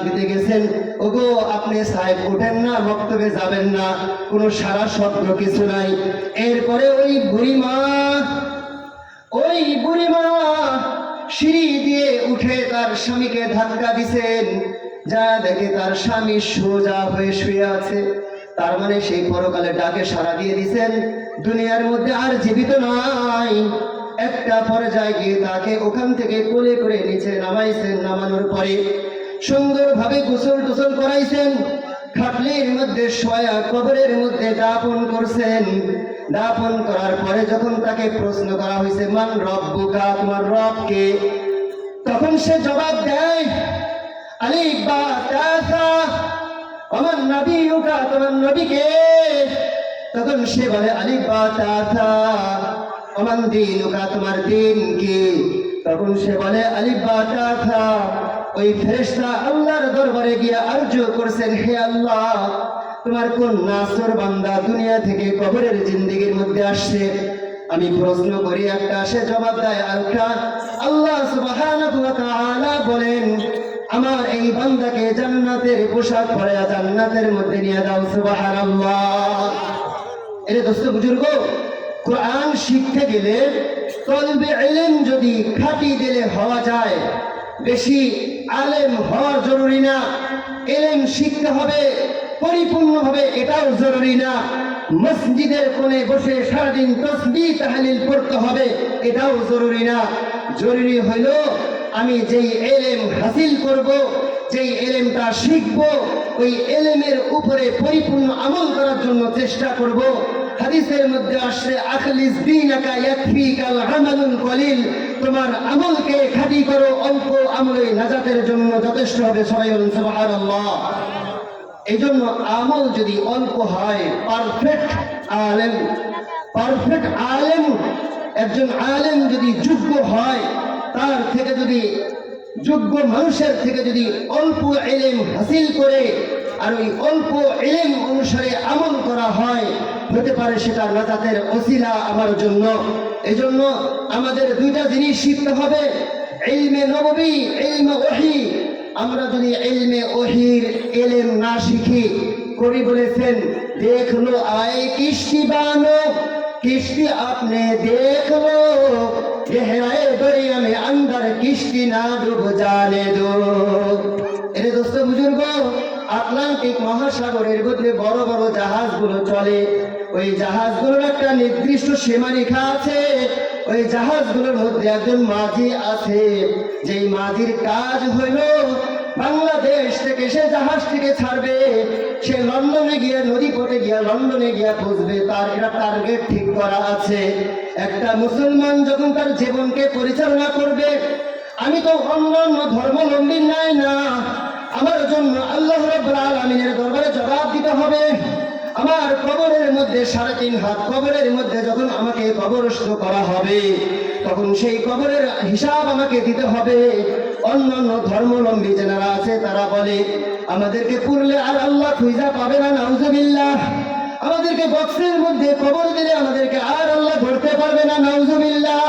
দিতে গেছেন, ওগো আপনি সাহেব উঠেন না, বক্তব্যে যাবেন না, কোনো সারা শব্দ কিছু নাই। এরপরে ওই বুড়িমা সিঁড়ি দিয়ে উঠে তার স্বামীকে ধাক্কা দিছেন, যা দেখে তার স্বামী সোজা হয়ে শুয়ে আছে। তার মানে সেই পরকালে ডাকে সাড়া দিয়ে দিছেন, দুনিয়ার মধ্যে আর জীবিত নাই। একটা পর্যায়ে গিয়ে তাকে ওখান থেকে কোলে করে নিচে নামাইছেন। নামানোর পরে সুন্দরভাবে গোসল টোসল করাইছেন, খাটলির মধ্যে শোয়া কবরের মধ্যে দাফন করছেন। দাফন করার পরে যখন তাকে প্রশ্ন করা হয়েছে, মান রব্বুকা, তোমার রব কে? তখন সে জবাব দেয়, আলিফ বা তা সা, আমার নবিয়ুকা, তোমার নবী কে? তখন সে বলে আলিফ বা তা সা, আমার দীনুকা, তোমার দিন কি? তখন সে বলে আলিফ বা তা সা। ওই ফেরেশতা আল্লাহর দরবারে গিয়ে আরজু করছেন, হে আল্লাহ, তোমার কোন নাসর বান্দা দুনিয়া থেকে কবরের জিন্দেগির মধ্যে আসছে? আমি প্রশ্ন করি একটা, সে জবাব দেয় আরেকটা। আল্লাহ সুবহানাহু ওয়া তাআলা বলেন, আমার এই বান্দাকে জান্নাতের পোশাক পরায়া জান্নাতের মধ্যে নিয়ে দাও। সুবহানাল্লাহ। এর দোস্ত বুজুর্গ, কোরআন শিখতে গেলে তলবে ইলম যদি খাঁটি দিলে হওয়া যায়, বেশি আলেম হওয়ার জরুরি না। ইলম শিখতে হবে পরিপূর্ণভাবে, এটাও জরুরি না। মসজিদের কোণে বসে সারাদিন তাসবিহ তাহলিল পড়তে হবে, এটাও জরুরি না। জরুরি হইল আমি যেই ইলম হাসিল করব, যেই ইলমটা শিখব, ওই ইলমের উপরে পরিপূর্ণ আমল করার জন্য চেষ্টা করব। হাদিসের মধ্যে আসছে, আখলিস দীনাকা ইয়াকফিকাল আমালুল কলিল, তোমার আমলকে খাঁটি করো, অল্প আমলে নাজাতের জন্য যথেষ্ট হবে। সবাই বলুন সুবহানাল্লাহ। এই জন্য আমল যদি অল্প হয়, পারফেক্ট আলেম, একজন আলেম যদি যোগ্য হয়, তার থেকে যদি যোগ্য মানুষের থেকে যদি অল্প ইলম হাসিল করে আর ওই অল্প ইলম অনুসারে আমল করা হয়, হতে পারে সেটা নাজাতের ওসিলা আমার জন্য। এজন্য আমাদের দুইটা জিনিস শিখতে হবে, ইলমে নববী, ইলমে ওহী। আমরা যদি ইলমে ওহীর ইলম না শিখি, কবি বলেছেন, দেখ লো আয়ে কিস্তি বানো, কিস্তি আপনি দেখ লো, গহরায়ে দরিয়া মে अंदर কিস্তি না ডুব জানে দো। এর দোস্ত বুজুর্গ, আটলান্টিক মহাসাগরের মধ্যে বড় বড় জাহাজগুলো চলে। ওই জাহাজগুলোর একটা নির্দিষ্ট সীমারেখা আছে। ওই জাহাজগুলোর মধ্যে একজন মাঝি আছে, যেই মাঝির কাজ হইল বাংলাদেশ থেকে সে জাহাজটিকে ছাড়বে, সে লন্ডনে গিয়ে নদীপথে গিয়ে লন্ডনে গিয়ে পৌঁছবে। তার এটা টার্গেট ঠিক করা আছে। একটা মুসলমান যখন তার জীবনকে পরিচালনা করবে, আমি তো অন্যান্য ধর্মাবলম্বী নাই না, আমার জন্য আল্লাহ রাব্বুল আলামিনের দরবারে জবাব দিতে হবে। আমার কবরের মধ্যে 3.5 হাত কবরের মধ্যে যখন আমাকে কবরস্থ করা হবে, তখন সেই কবরের হিসাব আমাকে দিতে হবে। অন্যান্য ধর্মাবলম্বী যারা আছে তারা বলে, আমাদেরকে পুরলে আর আল্লাহ খুঁজা পাবে না, নাউজুবিল্লাহ। আমাদেরকে বক্সের মধ্যে কবর দিলে আমাদেরকে আর আল্লাহ ধরতে পারবে না, নাউজুবিল্লাহ।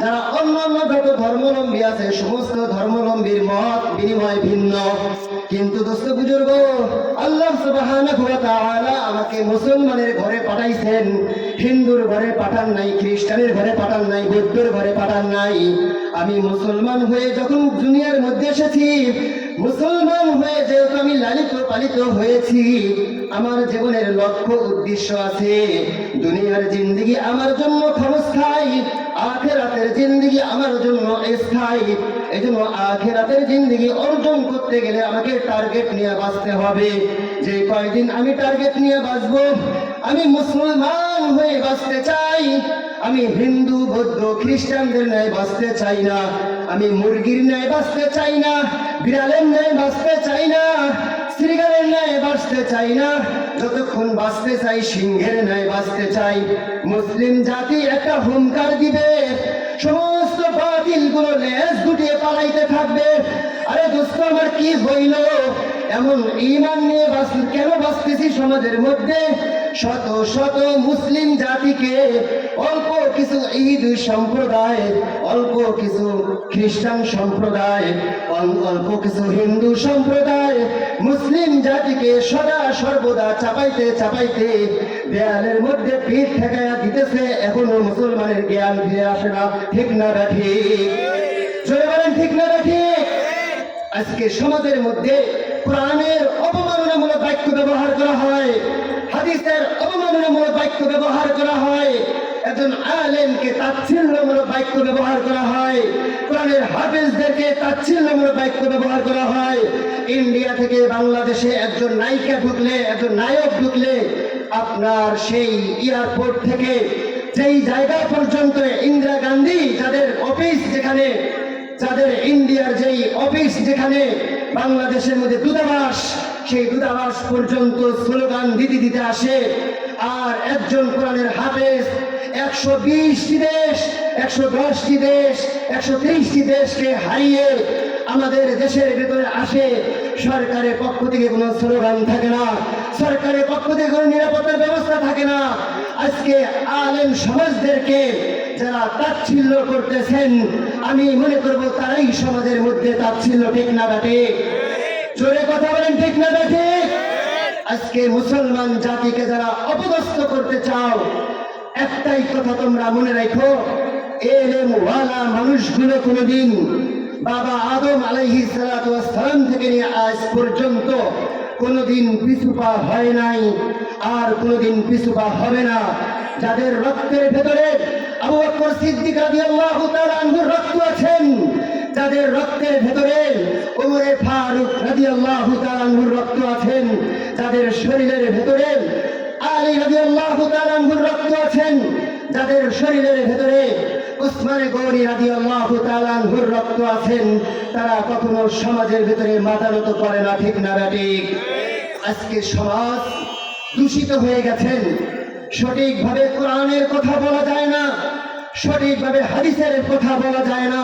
যারা অন্যান্য যত ধর্মাবলম্বী আছে, সমস্ত ধর্মাবলম্বীর মত বিনিময় ভিন্ন। কিন্তু দোস্ত বুজুর্গ, আল্লাহ সুবহানাহু ওয়া তাআলা আমাকে মুসলমানের ঘরে পাঠাইছেন, হিন্দুর ঘরে পাঠান নাই, খ্রিস্টানের ঘরে পাঠান নাই, বৌদ্ধের ঘরে পাঠান নাই। আমি মুসলমান হয়ে যখন দুনিয়ার মধ্যে এসেছি, মুসলমান হয়ে যেহেতু আমি লালিত পালিত হয়েছি, আমার জীবনের লক্ষ্য উদ্দেশ্য আছে। দুনিয়ার জিন্দেগি আমার জন্য ক্ষণস্থায়ী, আখিরাতের জিন্দেগি আমার জন্য স্থায়ী। এই জন্য আখিরাতের জিন্দেগি অর্জন করতে গেলে আমাকে টার্গেট নিয়ে বাঁচতে হবে। যে কয়দিন আমি টার্গেট নিয়ে বাঁচবো, আমি মুসলমান হয়ে বাঁচতে চাই। আমি হিন্দু বৌদ্ধ খ্রিস্টানদের ন্যায় বাঁচতে চাই না, আমি মুরগির ন্যায় বাঁচতে চাই না, বিড়ালের ন্যায় বাঁচতে চাই না, শ্রীগালের ন্যায় বাঁচতে চাই না। যতক্ষণ বাঁচতে চাই সিংহের ন্যায় বাঁচতে চাই। মুসলিম জাতি একটা হুঙ্কার দিবে, সমস্ত বাতিল গুলো লেজ গুটিয়ে পালাইতে থাকবে। আরে দোস্ত, আমার কি হইল? এমন ঈমান নিয়ে কেন বাঁচতেছি সমাজের মধ্যে? শত শত মুসলিম জাতিকে অল্প কিছু ঈদ সম্প্রদায়, অল্প কিছু খ্রিস্টান সম্প্রদায়, অল্প কিছু হিন্দু সম্প্রদায় মুসলিম জাতিকে সদা সর্বদা চাপাইতে চাপাইতে দেয়ালের মধ্যে পিঠ ঠেকাইয়া দিতেছে। এখনো মুসলমানের জ্ঞান ফিরে আসে না। ঠিক না ঠিক? জোরে বলেন ঠিক না ঠিক? আজকে সমাজের মধ্যে কোরআনের অপমাননামূলক বাক্য ব্যবহার করা হয়, হাদিসের অপমাননামূলক বাক্য ব্যবহার করা হয়, একজন আলেমকে তাচ্ছিল্যমূলক বাক্য ব্যবহার করা হয়, কোরআনের হাফেজদেরকে তাচ্ছিল্যমূলক বাক্য ব্যবহার করা হয়। ইন্ডিয়া থেকে বাংলাদেশে একজন নায়িকা ঢুকলে, একজন নায়ক ঢুকলে আপনার সেই এয়ারপোর্ট থেকে যেই জায়গা পর্যন্ত ইন্দিরা গান্ধী যাদের অফিস, যেখানে যাদের ইন্ডিয়ার যেই অফিস, যেখানে বাংলাদেশের মধ্যে দূতাবাস, সেই দূতাবাস পর্যন্ত স্লোগান দিতে দিতে আসে। আর একজন কোরআনের হাফেজ 120টি দেশ, 110টি দেশ, 130টি দেশকে হারিয়ে আমাদের দেশের ভেতরে আসে। সরকারের পক্ষ থেকে কোনো স্লোগান থাকে না, সরকারের পক্ষ থেকে কোনো নিরাপত্তার ব্যবস্থা থাকে না। আজকে আলেম সমাজদেরকে যারা তাচ্ছিল্য করতেছেন, আমি মনে করব তারাই সমাজের মধ্যে তাচ্ছিল্য। ঠিক না ঠিক? জোরে কথা বলেন ঠিক না ঠিক? আজকে মুসলমান জাতিকে যারা অপদস্থ করতে চাও, একটাই কথা তোমরা মনে রাখো, এলেমওয়ালা মানুষগুলো কোনোদিন বাবা আদম আলাইহিস সালাতু ওয়াস সালাম থেকে নিয়ে আজ পর্যন্ত কোনোদিন পিছুপা হয় নাই, আর কোনোদিন পিছুপা হবে না। যাদের রক্তের ভেতরে আবু বকর সিদ্দিক রাদিয়াল্লাহু তাআলা আনহুর রক্ত আছেন, যাদের রক্তের ভেতরে ওমরে ফারুক রাদিয়াল্লাহু তাআলা আনহুর রক্ত আছেন, যাদের শরীরের ভেতরে আলী রাদিয়াল্লাহু তাআলা আনহুর রক্ত আছেন, যাদের শরীরের ভেতরে উসমান গনি রাদিয়াল্লাহু তাআলা আনহুর রক্ত আছেন, তারা কখনো সমাজের ভেতরে মাথা নত করে না। ঠিক না ঠিক? আজকে সমাজ দূষিত হয়ে গেছেন, সঠিকভাবে কোরআনের কথা বলা যায় না, সঠিকভাবে হাদিসের কথা বলা যায় না।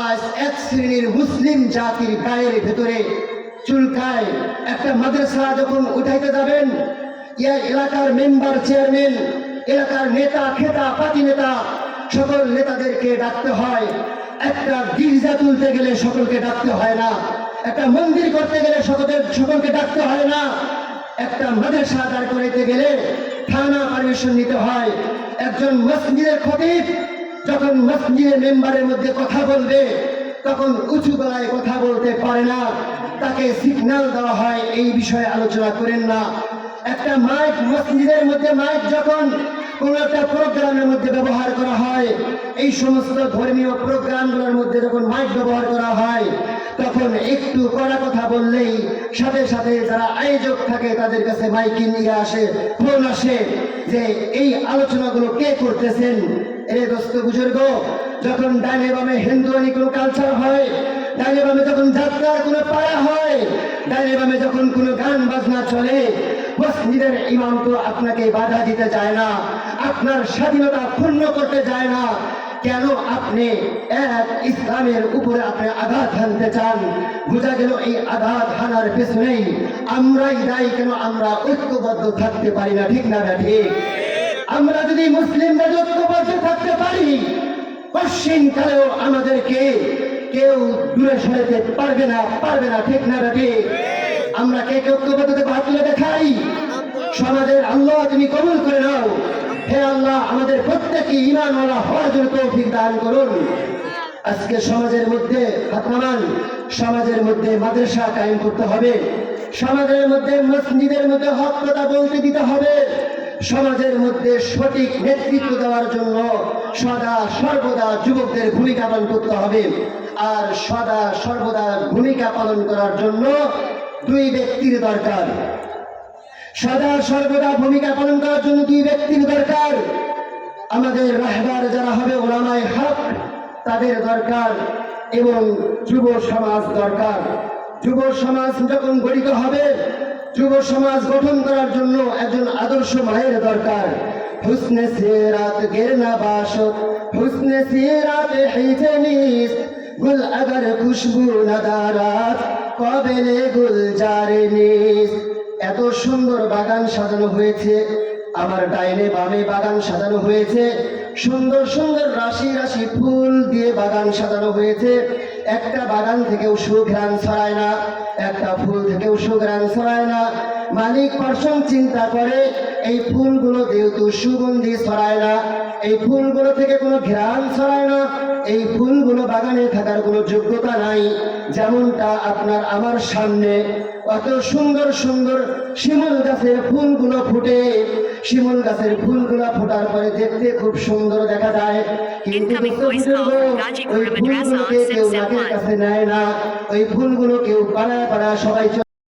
আজ এক শ্রেণীর মুসলিম জাতির গায়ের ভেতরে চুলকায়। একটা মাদ্রাসা যখন উঠাইতে যাবেন, এলাকার মেম্বার, চেয়ারম্যান, এলাকার নেতা, খেতা, পাতি নেতা, সকল নেতাদেরকে ডাকতে হয়। একটা গির্জা তুলতে গেলে সকলকে ডাকতে হয় না, একটা মন্দির করতে গেলে সকলকে ডাকতে হয় না, একটা মাদ্রাসা দাঁড় করাইতে গেলে থানা পারমিশন নিতে হয়। একজন মসজিদের খতিব যখন মসজিদের মেম্বারের মধ্যে কথা বলবে, তখন উঁচু গলায় কথা বলতে পারে না, তাকে সিগন্যাল দেওয়া হয়, এই বিষয়ে আলোচনা করেন না। একটা মাইক, মসজিদের মধ্যে মাইক যখন কোন একটা প্রোগ্রামের মধ্যে ব্যবহার করা হয়, এই সমস্ত ধর্মীয় প্রোগ্রামগুলোর মধ্যে যখন মাইক ব্যবহার করা হয়, তখন একটু কড়া কথা বললেই সাথে সাথে যারা আয়োজক থাকে তাদের কাছে মাইকে নিয়ে আসে, ফোন আসে যে এই আলোচনাগুলো কে করতেছেন। এ দোস্ত বুজুর্গ, যখন ডানে বামে হিন্দুয়ানি কোনো কালচার হয়, ডানে বামে যখন যাত্রার কোনো পাড়া হয়, ডানে বামে যখন কোনো গান বাজনা চলে, মসজিদের ইমাম তো আপনাকে বাধা দিতে চায় না, আপনার স্বাধীনতা ক্ষুণ্ণ করতে চায় না। কেন আপনি এক ইসলামের উপরে আপনি আঘাত হানতে চান? বোঝা গেল এই আঘাত হানার পেছনেই আমরাই দায়ী। কেন আমরা ঐক্যবদ্ধ থাকতে পারি না? ঠিক না ঠিক? আমরা যদি মুসলিমরা ঐক্যবদ্ধ থাকতে পারি, পশ্চিমকালেও আমাদেরকে কেউ দূরে সরাতে পারবে না। ঠিক না ঠিক? আমরা কে ঐক্যবদ্ধতা হাত তুলে দেখাই। সমাজের আল্লাহ তুমি কবুল করে নাও। হে আল্লাহ, আমাদের প্রত্যেকে ঈমানওয়ালা হওয়ার জন্য তৌফিক দান করুন। আজকে সমাজের মধ্যে হাত নামান, সমাজের মধ্যে মাদ্রাসা কায়েম করতে হবে, সমাজের মধ্যে মসজিদের মধ্যে হক কথা বলতে দিতে হবে, সমাজের মধ্যে সঠিক নেতৃত্ব দেওয়ার জন্য সদা সর্বদা যুবকদের ভূমিকা পালন করতে হবে। আর সদা সর্বদা ভূমিকা পালন করার জন্য দুই ব্যক্তির দরকার। সদা সর্বদা ভূমিকা পালন করার জন্য দুই ব্যক্তির দরকার। আমাদের রাহবার যারা হবে উলামায়ে হক, তাদের দরকার, এবং যুব সমাজ দরকার। যুব সমাজ যখন গঠিত হবে, যুব সমাজ গঠন করার জন্য একজন আদর্শ মায়ের দরকার। হুসনে সিরাত গিরনা বাশত, হুসনে সিরাত হিজনিস, গুল আগার খুশবু নদারাত, কবেলে গুলজার নিস। এত সুন্দর বাগান সাজানো হয়েছে, আমার ডাইনে বামে বাগান সাজানো হয়েছে, সুন্দর সুন্দর রাশি রাশি ফুল দিয়ে বাগান সাজানো হয়েছে। একটা বাগান থেকেও সুঘ্রাণ ছড়ায় না, একটা ফুল থেকেও সুঘ্রাণ ছড়ায় না। মালিক পরশম চিন্তা করে এই ফুলগুলো যেহেতু সুগন্ধি ছড়ায় না, এই ফুলগুলো থেকে কোনো ঘ্রাণ ছড়ায় না, এই ফুলগুলো বাগানে থাকার কোনো যোগ্যতা নাই। যেমনটা আপনার আমার সামনে অত সুন্দর সুন্দর শিমুল গাছের ফুলগুলো ফুটে, শিমুল গাছের ফুলগুলো ফোটার পরে দেখতে খুব সুন্দর দেখা যায়, কিন্তু ওই ফুলগুলোকে কেউ নাকের কাছে নেয় না, ওই ফুলগুলো কেউ পাড়ায় পাড়ায় সবাই